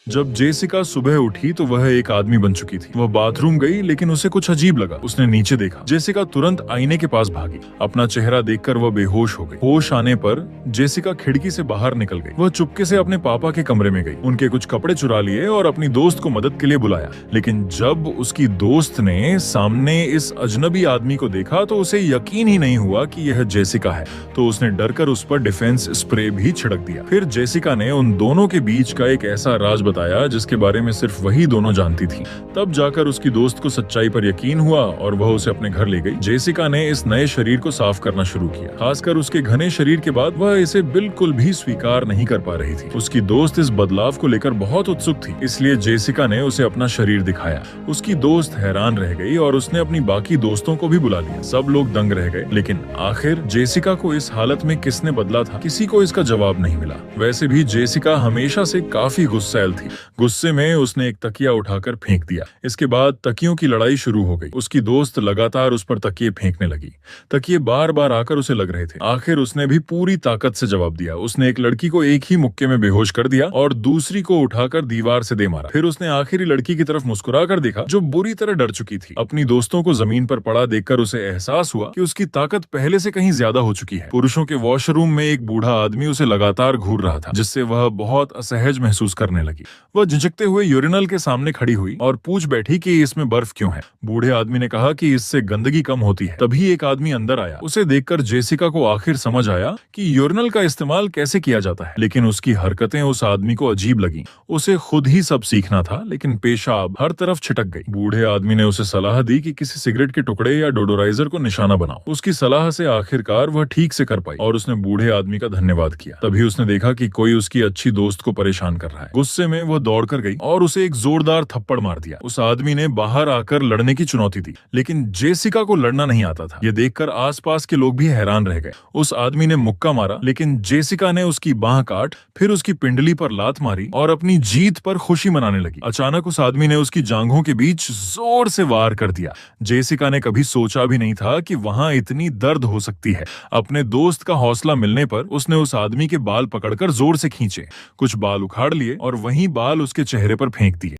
जब जेसिका सुबह उठी तो वह एक आदमी बन चुकी थी। वह बाथरूम गई लेकिन उसे कुछ अजीब लगा। उसने नीचे देखा। जेसिका तुरंत आईने के पास भागी। अपना चेहरा देखकर वह बेहोश हो गई। होश आने पर जेसिका खिड़की से बाहर निकल गई। वह चुपके से अपने पापा के कमरे में गई, उनके कुछ कपड़े चुरा लिए और अपनी दोस्त को मदद के लिए बुलाया। लेकिन जब उसकी दोस्त ने सामने इस अजनबी आदमी को देखा तो उसे यकीन ही नहीं हुआ कि यह जेसिका है। तो उसने डरकर उस पर डिफेंस स्प्रे भी छिड़क दिया। फिर जेसिका ने उन दोनों के बीच का एक ऐसा राज बताया जिसके बारे में सिर्फ वही दोनों जानती थी। तब जाकर उसकी दोस्त को सच्चाई पर यकीन हुआ और वह उसे अपने घर ले गई। जेसिका ने इस नए शरीर को साफ करना शुरू किया। खासकर उसके घने शरीर के बाद वह इसे बिल्कुल भी स्वीकार नहीं कर पा रही थी। उसकी दोस्त इस बदलाव को लेकर बहुत उत्सुक थी, इसलिए जेसिका ने उसे अपना शरीर दिखाया। उसकी दोस्त हैरान रह गई और उसने अपनी बाकी दोस्तों को भी बुला लिया। सब लोग दंग रह गए। लेकिन आखिर जेसिका को इस हालत में किसने बदला था, किसी को इसका जवाब नहीं मिला। वैसे भी जेसिका हमेशा से काफी गुस्सैल थी। गुस्से में उसने एक तकिया उठाकर फेंक दिया। इसके बाद तकियों की लड़ाई शुरू हो गई। उसकी दोस्त लगातार उस पर तकिए फेंकने लगी। तकिए बार बार आकर उसे लग रहे थे। आखिर उसने भी पूरी ताकत से जवाब दिया। उसने एक लड़की को एक ही मुक्के में बेहोश कर दिया और दूसरी को उठाकर दीवार से दे मारा। फिर उसने आखिरी लड़की की तरफ मुस्कुरा कर देखा जो बुरी तरह डर चुकी थी। अपनी दोस्तों को जमीन पर पड़ा देखकर उसे एहसास हुआ कि उसकी ताकत पहले से कहीं ज्यादा हो चुकी है। पुरुषों के वॉशरूम में एक बूढ़ा आदमी उसे लगातार घूर रहा था, जिससे वह बहुत असहज महसूस करने लगी। वह झिझकते हुए यूरिनल के सामने खड़ी हुई और पूछ बैठी कि इसमें बर्फ क्यों है। बूढ़े आदमी ने कहा कि इससे गंदगी कम होती है। तभी एक आदमी अंदर आया। उसे देखकर जेसिका को आखिर समझ आया कि यूरिनल का इस्तेमाल कैसे किया जाता है। लेकिन उसकी हरकतें उस आदमी को अजीब लगीं। उसे खुद ही सब सीखना था, लेकिन पेशाब हर तरफ छिटक गई। बूढ़े आदमी ने उसे सलाह दी कि किसी सिगरेट के टुकड़े या डोडोराइजर को निशाना बनाओ। उसकी सलाह से आखिरकार वह ठीक से कर पाई और उसने बूढ़े आदमी का धन्यवाद किया। तभी उसने देखा कि कोई उसकी अच्छी दोस्त को परेशान कर रहा है। गुस्से में वह दौड़कर गई और उसे एक जोरदार थप्पड़ मार दिया। उस आदमी ने बाहर आकर लड़ने की चुनौती दी, लेकिन जेसिका को लड़ना नहीं आता था। यह देखकर आसपास के लोग भी हैरान रह गए। उस आदमी ने मुक्का मारा, लेकिन जेसिका ने उसकी बांह काट, फिर उसकी पिंडली पर लात मारी और अपनी जीत पर खुशी मनाने लगी। अचानक उस आदमी ने उसकी जांघों के बीच जोर से वार कर दिया। जेसिका ने कभी सोचा भी नहीं था कि वहां इतनी दर्द हो सकती है। अपने दोस्त का हौसला मिलने पर उसने उस आदमी के बाल पकड़कर जोर से खींचे, कुछ बाल उखाड़ लिए और वहीं बाल उसके चेहरे पर फेंक दिए।